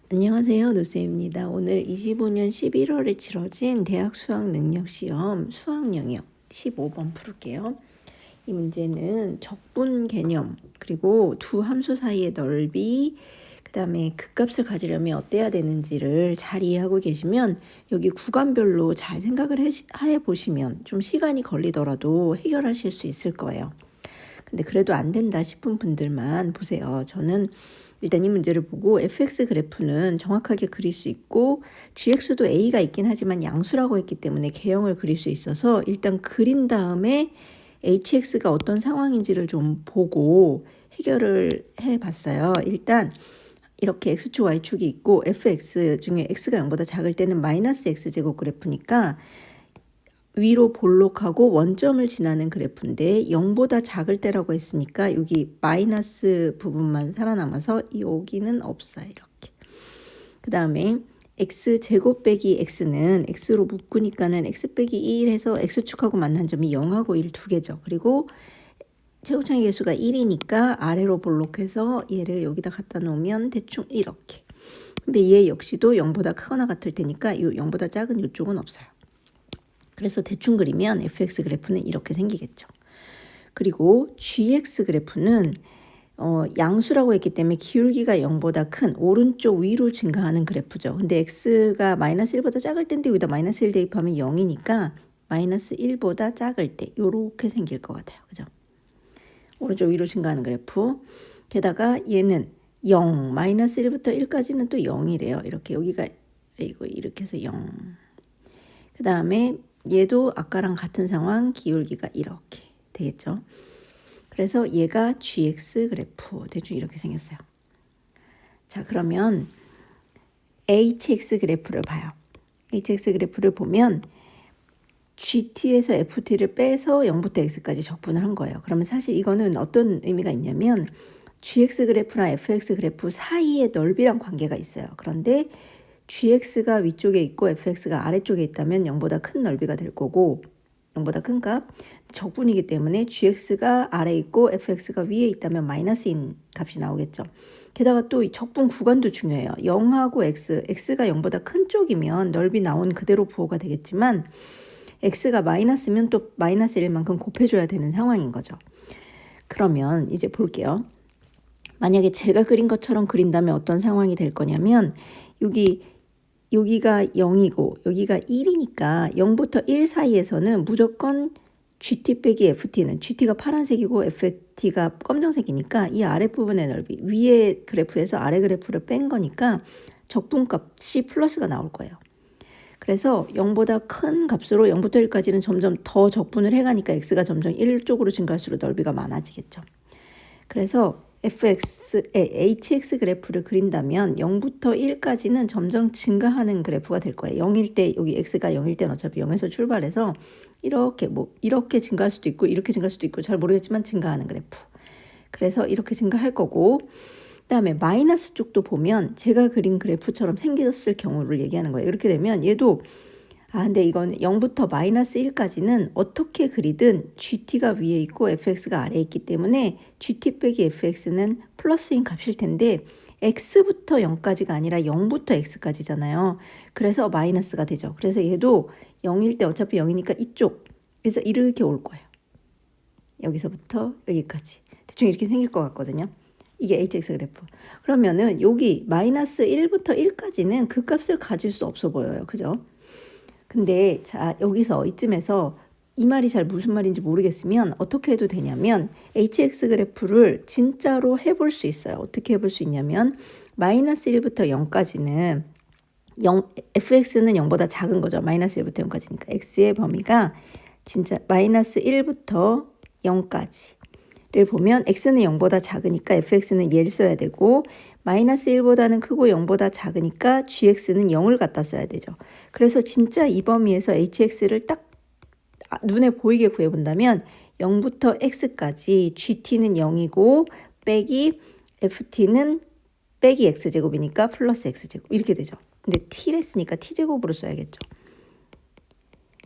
안녕하세요. 노쌤입니다. 오늘 25년 11월에 치러진 대학 수학 능력 시험 수학 영역 15번 풀게요. 이 문제는 적분 개념, 그리고 두 함수 사이의 넓이, 그 다음에 극값을 가지려면 어때야 되는지를 잘 이해하고 계시면 여기 구간별로 잘 생각을 해 보시면 좀 시간이 걸리더라도 해결하실 수 있을 거예요. 근데 그래도 안 된다 싶은 분들만 보세요. 저는 일단 이 문제를 보고 fx 그래프는 정확하게 그릴 수 있고 gx도 a가 있긴 하지만 양수라고 했기 때문에 개형을 그릴 수 있어서 일단 그린 다음에 hx가 어떤 상황인지를 좀 보고 해결을 해봤어요. 일단 이렇게 x축 y축이 있고 fx 중에 x가 0보다 작을 때는 마이너스 x제곱 그래프니까 위로 볼록하고 원점을 지나는 그래프인데 0보다 작을 때라고 했으니까 여기 마이너스 부분만 살아남아서 여기는 없어요. 이렇게. 그 다음에 x제곱 빼기 x는 x로 묶으니까는 x 빼기 1 해서 x축하고 만난 점이 0하고 1 두 개죠. 그리고 최고차이 계수가 1이니까 아래로 볼록해서 얘를 여기다 갖다 놓으면 대충 이렇게. 근데 얘 역시도 0보다 크거나 같을 테니까 이 0보다 작은 이쪽은 없어요. 그래서 대충 그리면 fx 그래프는 이렇게 생기겠죠. 그리고 gx 그래프는 양수라고 했기 때문에 기울기가 0보다 큰 오른쪽 위로 증가하는 그래프죠. 근데 x가 마이너스 1보다 작을 때인데 여기다 마이너스 1 대입하면 0이니까 마이너스 1보다 작을 때 이렇게 생길 것 같아요. 그죠? 오른쪽 위로 증가하는 그래프. 게다가 얘는 0, 마이너스 1부터 1까지는 또 0이래요. 이렇게 여기가 이렇게 해서 0. 그 다음에 얘도 아까랑 같은 상황, 기울기가 이렇게 되겠죠. 그래서 얘가 gx 그래프 대충 이렇게 생겼어요. 자, 그러면 hx 그래프를 봐요. hx 그래프를 보면 gt에서 ft를 빼서 0부터 x까지 적분을 한 거예요. 그러면 사실 이거는 어떤 의미가 있냐면 gx 그래프랑 fx 그래프 사이의 넓이랑 관계가 있어요. 그런데 gx가 위쪽에 있고 fx가 아래쪽에 있다면 0보다 큰 넓이가 될 거고 0보다 큰 값, 적분이기 때문에 gx가 아래에 있고 fx가 위에 있다면 마이너스인 값이 나오겠죠. 게다가 또 이 적분 구간도 중요해요. 0하고 x가 0보다 큰 쪽이면 넓이 나온 그대로 부호가 되겠지만 x가 마이너스면 또 마이너스 1만큼 곱해줘야 되는 상황인 거죠. 그러면 이제 볼게요. 만약에 제가 그린 것처럼 그린다면 어떤 상황이 될 거냐면 여기가 0이고 여기가 1이니까 0부터 1 사이에서는 무조건 GT 빼기 FT는 GT가 파란색이고 FT가 검정색이니까 이 아랫부분의 넓이 위에 그래프에서 아래 그래프를 뺀 거니까 적분값이 플러스가 나올 거예요. 그래서 0보다 큰 값으로 0부터 1까지는 점점 더 적분을 해가니까 x가 점점 1 쪽으로 증가할수록 넓이가 많아지겠죠. 그래서 hx 그래프를 그린다면 0부터 1까지는 점점 증가하는 그래프가 될 거예요. 0일 때 여기 x가 0일 때는 어차피 0에서 출발해서 이렇게 증가할 수도 있고 이렇게 증가할 수도 있고 잘 모르겠지만 증가하는 그래프. 그래서 이렇게 증가할 거고 그다음에 마이너스 쪽도 보면 제가 그린 그래프처럼 생겼을 경우를 얘기하는 거예요. 이렇게 되면 얘도 근데 이건 0부터 마이너스 1까지는 어떻게 그리든 GT가 위에 있고 fx가 아래에 있기 때문에 GT 빼기 fx는 플러스인 값일 텐데 x부터 0까지가 아니라 0부터 x까지잖아요. 그래서 마이너스가 되죠. 그래서 얘도 0일 때 어차피 0이니까 이쪽. 그래서 이렇게 올 거예요. 여기서부터 여기까지. 대충 이렇게 생길 것 같거든요. 이게 hx 그래프. 그러면은 여기 마이너스 1부터 1까지는 그 값을 가질 수 없어 보여요. 그죠? 근데 자 여기서 이쯤에서 이 말이 잘 무슨 말인지 모르겠으면 어떻게 해도 되냐면 hx 그래프를 진짜로 해볼 수 있어요. 어떻게 해볼 수 있냐면 마이너스 1부터 0까지는 fx는 0보다 작은 거죠. 마이너스 1부터 0까지니까 x의 범위가 진짜 마이너스 1부터 0까지를 보면 x는 0보다 작으니까 fx는 얘를 써야 되고 마이너스 1보다는 크고 0보다 작으니까 gx는 0을 갖다 써야 되죠. 그래서 진짜 이 범위에서 hx를 딱 눈에 보이게 구해본다면 0부터 x까지 gt는 0이고 빼기 ft는 빼기 x제곱이니까 플러스 x제곱 이렇게 되죠. 근데 t를 했으니까 t제곱으로 써야겠죠.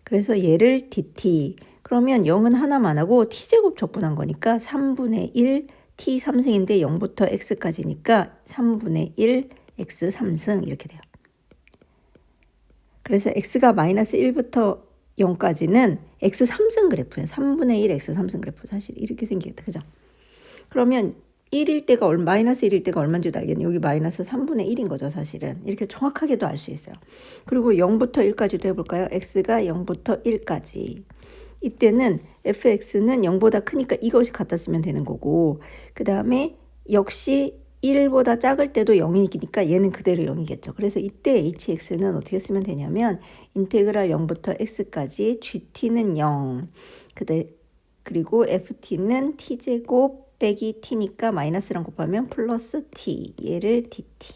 그래서 얘를 dt 그러면 0은 하나만 하고 t제곱 적분한 거니까 3분의 1 t 3승인데 0부터 x까지니까 3분의 1 x 3승 이렇게 돼요. 그래서 x가 마이너스 1부터 0까지는 x 3승 그래프예요. 3분의 1 x 3승 그래프. 사실 이렇게 생기겠다. 그죠? 그러면 1일 때가 마이너스 1일 때가 얼마인지도 알겠네. 여기 마이너스 3분의 1인 거죠, 사실은. 이렇게 정확하게도 알 수 있어요. 그리고 0부터 1까지도 해볼까요? x가 0부터 1까지. 이때는 fx는 0보다 크니까 이것이 갖다 쓰면 되는 거고, 그 다음에 역시 1보다 작을 때도 0이니까 얘는 그대로 0이겠죠. 그래서 이때 hx는 어떻게 쓰면 되냐면 인테그랄 0부터 x까지 gt는 0, 그리고 ft는 t제곱 빼기 t니까 마이너스랑 곱하면 플러스 t, 얘를 dt.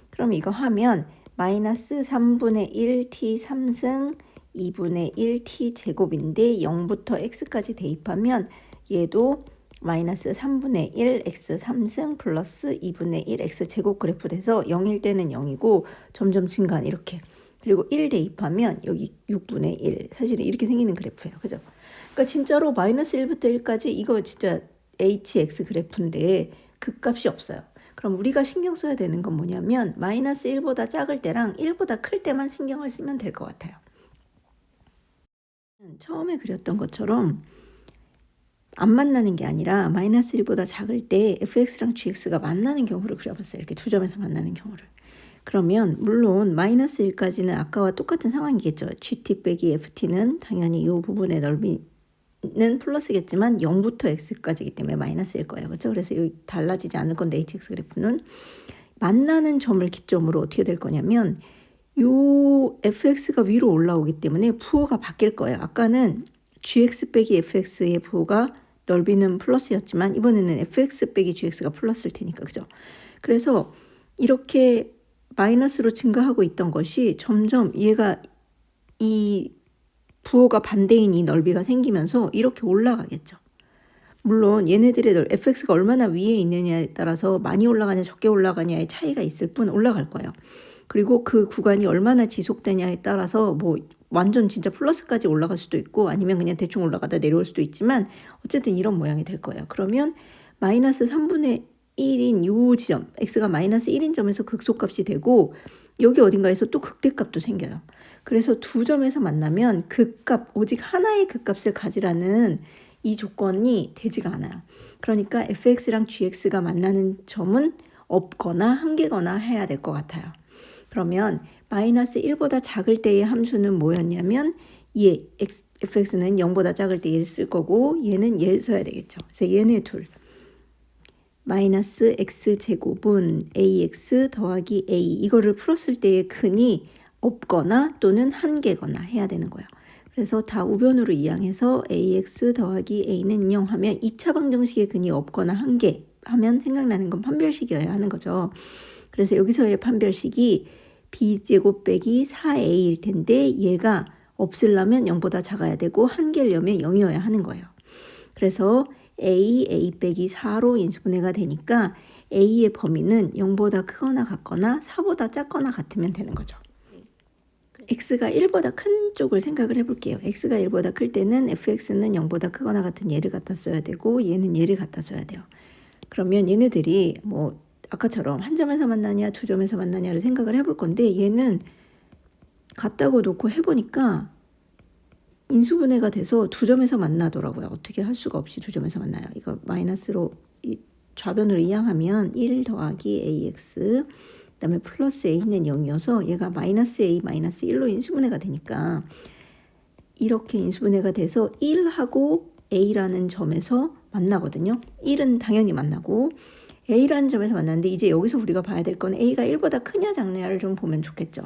그럼 이거 하면 마이너스 3분의 1 t 3승 2분의 1 t 제곱인데 0부터 x까지 대입하면 얘도 마이너스 3분의 1 x 3승 플러스 2분의 1 x 제곱 그래프 돼서 0일 때는 0이고 점점 증가한 이렇게. 그리고 1 대입하면 여기 6분의 1. 사실은 이렇게 생기는 그래프예요. 그죠? 그러니까 진짜로 마이너스 1부터 1까지 이거 진짜 hx 그래프인데 극값이 없어요. 그럼 우리가 신경 써야 되는 건 뭐냐면 마이너스 1보다 작을 때랑 1보다 클 때만 신경을 쓰면 될 것 같아요. 처음에 그렸던 것처럼 안 만나는 게 아니라 마이너스 1보다 작을 때 fx랑 gx가 만나는 경우를 그려봤어요. 이렇게 두 점에서 만나는 경우를. 그러면 물론 마이너스 1까지는 아까와 똑같은 상황이겠죠. gt 빼기 ft는 당연히 이 부분의 넓이는 플러스겠지만 0부터 x까지이기 때문에 마이너스일 거예요. 그렇죠? 그래서 여기 달라지지 않을 건데 hx 그래프는 만나는 점을 기점으로 어떻게 될 거냐면 요 fx가 위로 올라오기 때문에 부호가 바뀔 거예요. 아까는 gx 빼기 fx의 부호가 넓이는 플러스였지만 이번에는 fx 빼기 gx가 플러스일 테니까. 그죠? 그래서 이렇게 마이너스로 증가하고 있던 것이 점점 얘가 이 부호가 반대인 이 넓이가 생기면서 이렇게 올라가겠죠. 물론 얘네들의 fx가 얼마나 위에 있느냐에 따라서 많이 올라가냐 적게 올라가냐의 차이가 있을 뿐 올라갈 거예요. 그리고 그 구간이 얼마나 지속되냐에 따라서 뭐 완전 진짜 플러스까지 올라갈 수도 있고 아니면 그냥 대충 올라가다 내려올 수도 있지만 어쨌든 이런 모양이 될 거예요. 그러면 마이너스 3분의 1인 요 지점, x가 마이너스 1인 점에서 극소값이 되고 여기 어딘가에서 또 극대값도 생겨요. 그래서 두 점에서 만나면 극값, 오직 하나의 극값을 가지라는 이 조건이 되지가 않아요. 그러니까 fx랑 gx가 만나는 점은 없거나 한개거나 해야 될 것 같아요. 그러면 마이너스 1보다 작을 때의 함수는 뭐였냐면 얘 fx는 0보다 작을 때 얘를 쓸 거고 얘는 얘를 써야 되겠죠. 그래서 얘네 둘. 마이너스 x제곱은 ax 더하기 a 이거를 풀었을 때의 근이 없거나 또는 한개거나 해야 되는 거예요. 그래서 다 우변으로 이항해서 ax 더하기 a는 0 하면 2차 방정식의 근이 없거나 한개 하면 생각나는 건 판별식이어야 하는 거죠. 그래서 여기서의 판별식이 b제곱 빼기 4a일 텐데 얘가 없으려면 0보다 작아야 되고 한개려면 0이어야 하는 거예요. 그래서 a 빼기 4로 인수분해가 되니까 a의 범위는 0보다 크거나 같거나 4보다 작거나 같으면 되는 거죠. x가 1보다 큰 쪽을 생각을 해볼게요. x가 1보다 클 때는 fx는 0보다 크거나 같은 얘를 갖다 써야 되고 얘는 얘를 갖다 써야 돼요. 그러면 얘네들이 뭐 아까처럼 한 점에서 만나냐 두 점에서 만나냐를 생각을 해볼 건데 얘는 같다고 놓고 해보니까 인수분해가 돼서 두 점에서 만나더라고요. 어떻게 할 수가 없이 두 점에서 만나요. 이거 마이너스로 좌변으로 이항하면 1 더하기 ax 그다음에 플러스 a는 0이어서 얘가 마이너스 a 마이너스 1로 인수분해가 되니까 이렇게 인수분해가 돼서 1하고 a라는 점에서 만나거든요. 1은 당연히 만나고 a라는 점에서 만났는데 이제 여기서 우리가 봐야 될 건 a가 1보다 크냐 작냐를 좀 보면 좋겠죠.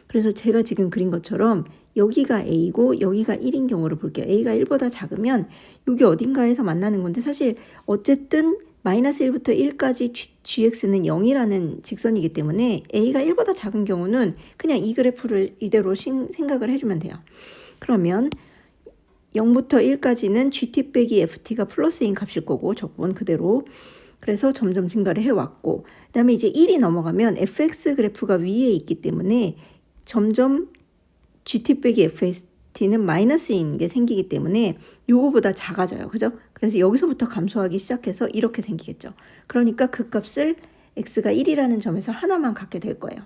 그래서 제가 지금 그린 것처럼 여기가 a고 여기가 1인 경우를 볼게요. a가 1보다 작으면 여기 어딘가에서 만나는 건데 사실 어쨌든 마이너스 1부터 1까지 gx는 0이라는 직선이기 때문에 a가 1보다 작은 경우는 그냥 이 그래프를 이대로 생각을 해주면 돼요. 그러면 0부터 1까지는 gt 빼기 ft가 플러스인 값일 거고 적분 그대로 그래서 점점 증가를 해왔고 그 다음에 이제 1이 넘어가면 fx 그래프가 위에 있기 때문에 점점 gt 빼기 ft는 마이너스인 게 생기기 때문에 요거보다 작아져요. 그죠? 그래서 여기서부터 감소하기 시작해서 이렇게 생기겠죠. 그러니까 그 값을 x가 1이라는 점에서 하나만 갖게 될 거예요.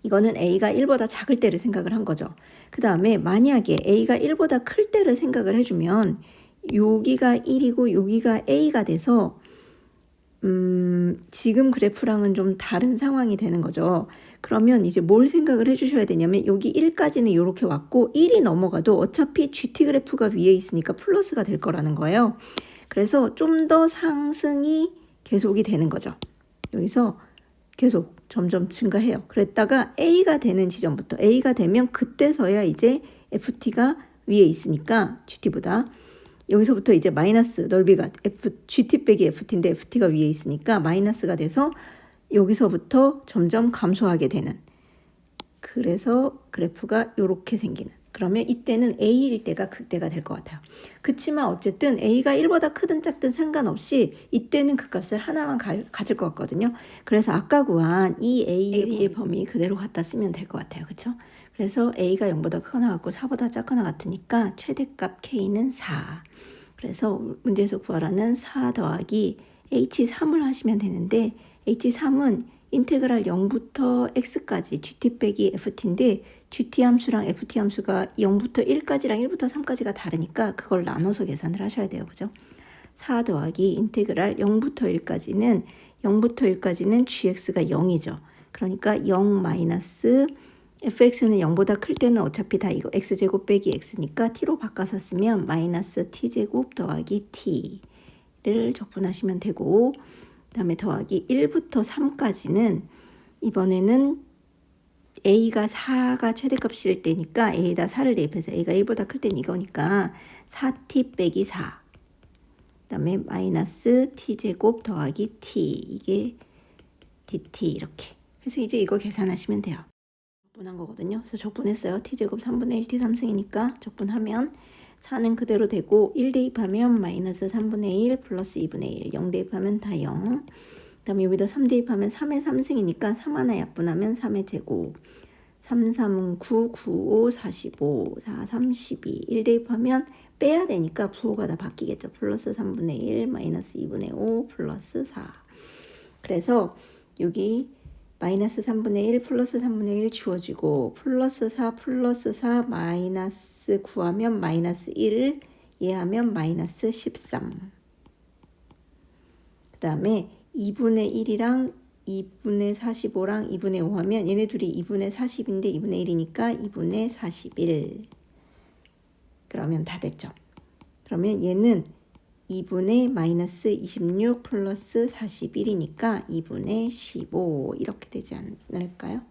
이거는 a가 1보다 작을 때를 생각을 한 거죠. 그 다음에 만약에 a가 1보다 클 때를 생각을 해주면 여기가 1이고 여기가 a가 돼서 지금 그래프랑은 좀 다른 상황이 되는 거죠. 그러면 이제 뭘 생각을 해주셔야 되냐면 여기 1까지는 이렇게 왔고 1이 넘어가도 어차피 GT 그래프가 위에 있으니까 플러스가 될 거라는 거예요. 그래서 좀 더 상승이 계속이 되는 거죠. 여기서 계속 점점 증가해요. 그랬다가 A가 되는 지점부터 A가 되면 그때서야 이제 FT가 위에 있으니까 GT보다 여기서부터 이제 마이너스 넓이가 GT 빼기 FT인데 FT가 위에 있으니까 마이너스가 돼서 여기서부터 점점 감소하게 되는, 그래서 그래프가 이렇게 생기는, 그러면 이때는 A일 때가 극대가 될 것 같아요. 그치만 어쨌든 A가 1보다 크든 작든 상관없이 이때는 그 값을 하나만 가질 것 같거든요. 그래서 아까 구한 이 A의 범위 그대로 갖다 쓰면 될 것 같아요. 그렇죠? 그래서 A가 0보다 크거나 같고 4보다 작거나 같으니까 최대값 K는 4. 그래서 문제에서 구하라는 4 더하기 H3을 하시면 되는데 H3은 인테그랄 0부터 x까지 GT 빼기 FT인데 GT 함수랑 FT 함수가 0부터 1까지랑 1부터 3까지가 다르니까 그걸 나눠서 계산을 하셔야 돼요. 그죠? 4 더하기 인테그랄 0부터 1까지는 gx가 0이죠. 그러니까 0 마이너스 fx는 0보다 클 때는 어차피 다 이거 x제곱 빼기 x니까 t로 바꿔서 쓰면 마이너스 t제곱 더하기 t를 적분하시면 되고, 그 다음에 더하기 1부터 3까지는 이번에는 a가 4가 최대값일 때니까 a에다 4를 대입해서 a가 1보다 클 때는 이거니까 4t 빼기 4, 그 다음에 마이너스 t제곱 더하기 t, 이게 dt 이렇게. 그래서 이제 이거 계산하시면 돼요. 적분한 거거든요. 그래서 적분했어요. t제곱 3분의 1 t 3승이니까 적분하면 4는 그대로 되고 1 대입하면 마이너스 3분의 1 플러스 2분의 1, 0 대입하면 다 0. 그 다음에 여기다 3 대입하면 3의 3승이니까 3 하나 약분하면 3의 제곱, 3, 3은 9, 9, 5, 45, 4, 32. 1 대입하면 빼야 되니까 부호가 다 바뀌겠죠. 플러스 3분의 1, 마이너스 2분의 5, 플러스 4. 그래서 여기 마이너스 3분의 1 플러스 3분의 1 지워지고 플러스 4 플러스 4 마이너스 9하면 마이너스 1 예하면 마이너스 13. 그 다음에 2분의 1이랑 2분의 45랑 2분의 5 하면 얘네 둘이 2분의 40인데 2분의 1이니까 2분의 41. 그러면 다 됐죠. 그러면 얘는 2분의 마이너스 26 플러스 41이니까 2분의 15 이렇게 되지 않을까요?